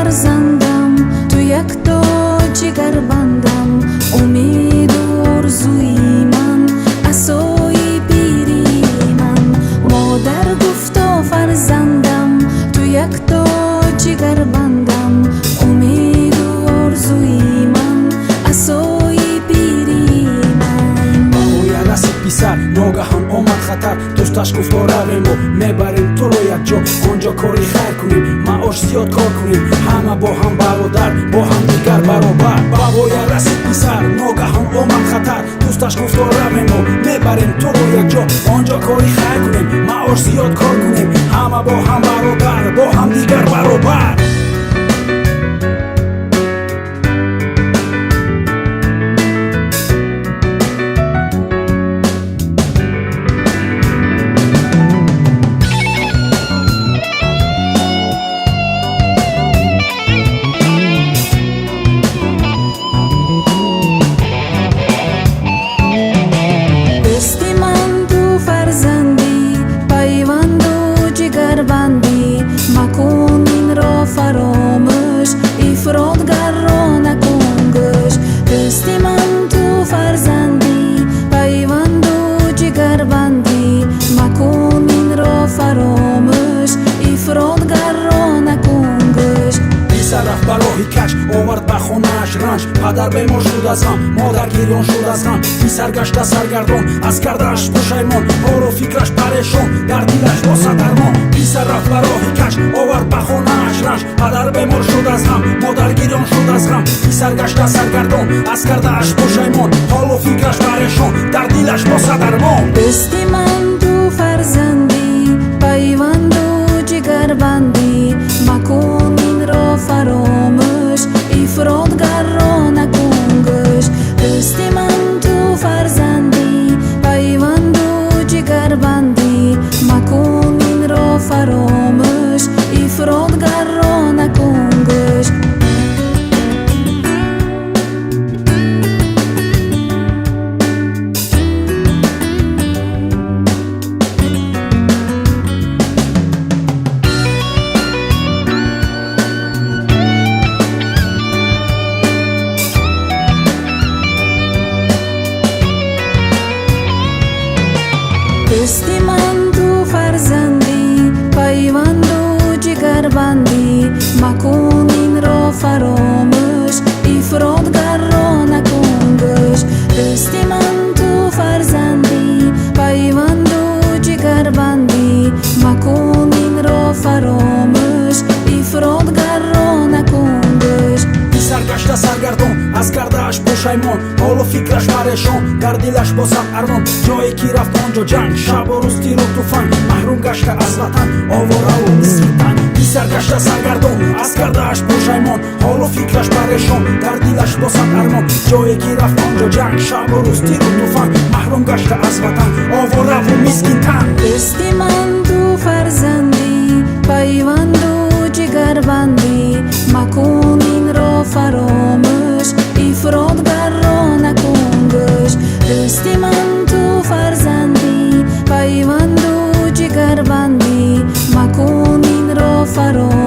فرزندم، تو یک تا جگر بندم. امید و آرزوی من، عصای پیری من. مادر گفتا فرزندم، تو یک تا جگر بندم. امید و آرزوی من، عصای پیری من. باید رسید پیسر، ناگهان آمد خطر. دوستش گفتا رویم و میبریم تو رو یک جا، آنجا کاری خیر کنیم، معاش زیاد کار کنیم. همه با هم برادر، با هم دیگر برابر. باید رسید پیسر، ناگهان آمد خطر. دوستش گفتا رویم و میبریم تو رو یک جا، آنجا کاری خیر کنیم، معاش زیاد کار کنیم. همه با هم برادر، با هم دیگر برابر. مکن این را فراموش، افرادگر را نکن گوش. دستی من تو فرزندی، پیوند و جگر بندی. مکن این را فراموش، افرادگر را نکن گوش. پیسر رفت برای کش، آورد به خانه‌اش رنج. پدر بیمار شد از غم، مادر گریان شد از غم. پیسر گشته سرگردان، از کرده‌اش پشیمان. حال و فکرش پریشان، در دلش واسه درمان. پیسر رفت برای کش، آورد به خانه‌اش رنج. پدر بیمار شد از غم، مادر گریان شد از غم. پیسر گشته سرگردان، از کرده‌اش پشیمان. حال و فکرش پریشان، در دلش واسه درمان. دستی من تو فرزندی، پیوند و جگر بندی. مکن این را فراموش، افرادگر را نکن گوش. دستی من تو فرزندی، پیوند و جگر بندی. مکن این را فراموش، افرادگر را نکن گوش. دستی من تو فرزندی، پیوند و جگر بندی. مکن این را فراموش، افرادگر را نکن گوش. دستی من تو فرزندی، پیوند و جگر بندی. مکن این را فراموش، افرادگر را نکن گوش. پیسر گشته سرگردان، از کرده‌اش پشیمان. حال و فکرش پریشان، در دلش باسد ارمان. جایی که رفت آنجا جنگ، شب و روز تیر و طوفان. محروم گشته از وطن، آواره و مسکین. پیسر گشته سرگردان، از کرده‌اش پشیمان. حال و فکرش پریشان، در دلش باسد ارمان. جایی که رفت آنجا جنگ، شب و روز تیر و طوفان. محروم گشته از وطن، آواره و مسکین تن. دستی من تو فرزندی، پیوند و جگر بندی. مکن این را فراموش، افرادگر را نکن گوش. دستی من تو فرزندی، پیوند و جگر بندی. مکن این را فراموش.